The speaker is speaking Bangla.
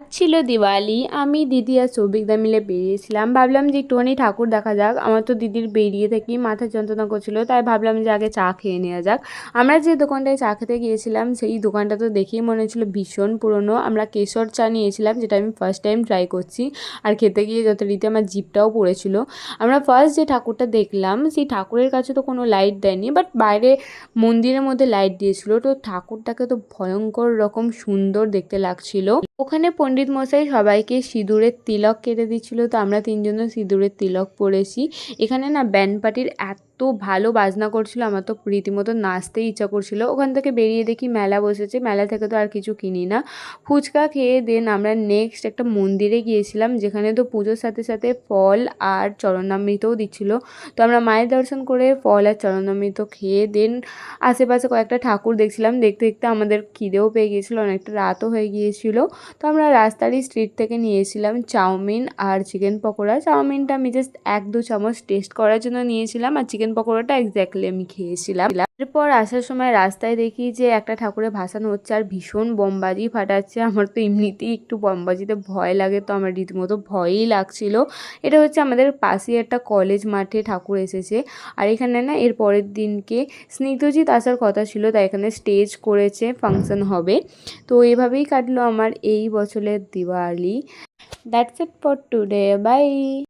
ছিল দিওয়ালি। আমি, দিদি আর সৌভিকদা মিলে বেরিয়েছিলাম। ভাবলাম যে একটুখানি ঠাকুর দেখা যাক। আমার তো দিদির বেরিয়ে থেকেই মাথা যন্ত্রণা করছিল, তাই ভাবলাম যে আগে চা খেয়ে নেওয়া যাক। আমরা যে দোকানটায় চা খেতে গিয়েছিলাম সেই দোকানটা তো দেখেই মনে হচ্ছিল ভীষণ পুরনো। আমরা কেশর চা নিয়েছিলাম, যেটা আমি ফার্স্ট টাইম ট্রাই করছি, আর খেতে গিয়ে যথারীতি আমার জিভটাও পড়েছিল। আমরা ফার্স্ট যে ঠাকুরটা দেখলাম সেই ঠাকুরের কাছে তো কোনো লাইট দেয়নি, বাট বাইরে মন্দিরের মধ্যে লাইট দিয়েছিল। তো ঠাকুরটাকে তো ভয়ঙ্কর রকম সুন্দর দেখতে লাগছিল। ওখানে পণ্ডিত মশাই সবাইকে সিঁদুরের তিলক কেটে দিচ্ছিল, তো আমরা তিনজনও সিঁদুরের তিলক পরেছি। এখানে না ব্যান্ড পার্টির এত ভালো বাজনা করছিল, আমার তো রীতিমতো নাচতেই ইচ্ছা করছিল। ওখান থেকে বেরিয়ে দেখি মেলা বসেছে, মেলা থেকে তো আর কিছু কিনি না। ফুচকা খেয়ে দেন আমরা নেক্সট একটা মন্দিরে গিয়েছিলাম, যেখানে তো পুজোর সাথে সাথে ফল আর চরণামৃতও দিচ্ছিল। তো আমরা মায়ের দর্শন করে ফল আর চরণামৃত খেয়ে দেন আশেপাশে কয়েকটা ঠাকুর দেখছিলাম। দেখতে দেখতে আমাদের খিদেও পেয়ে গিয়েছিলো, অনেকটা রাতও হয়ে গিয়েছিল। তো আমরা রাস্তারই স্ট্রিট থেকে নিয়েছিলাম চাউমিন আর চিকেন পকোড়া। চাউমিনটা আমি জাস্ট 1-2 চামচ টেস্ট করার জন্য নিয়েছিলাম, আর চিকেন পকোড়াটা এক্স্যাক্টলি আমি খেয়েছিলাম। এরপর আসার সময় রাস্তায় দেখি যে একটা ঠাকুরে ভাসানো হচ্ছে আর ভীষণ বোমবাজি ফাটাচ্ছে। আমার তো এমনিতেই একটু বোমবাজিতে ভয় লাগে, তো আমার রীতিমতো ভয়ই লাগছিল। এটা হচ্ছে আমাদের পাশেই একটা কলেজ মাঠে ঠাকুর এসেছে। আর এখানে না এর পরের দিনকে স্নিগ্ধজিৎ আসার কথা ছিল, তাই এখানে স্টেজ করেছে, ফাংশন হবে। তো এভাবেই কাটলো আমার এই বছরের Diwali. That's it for today, by.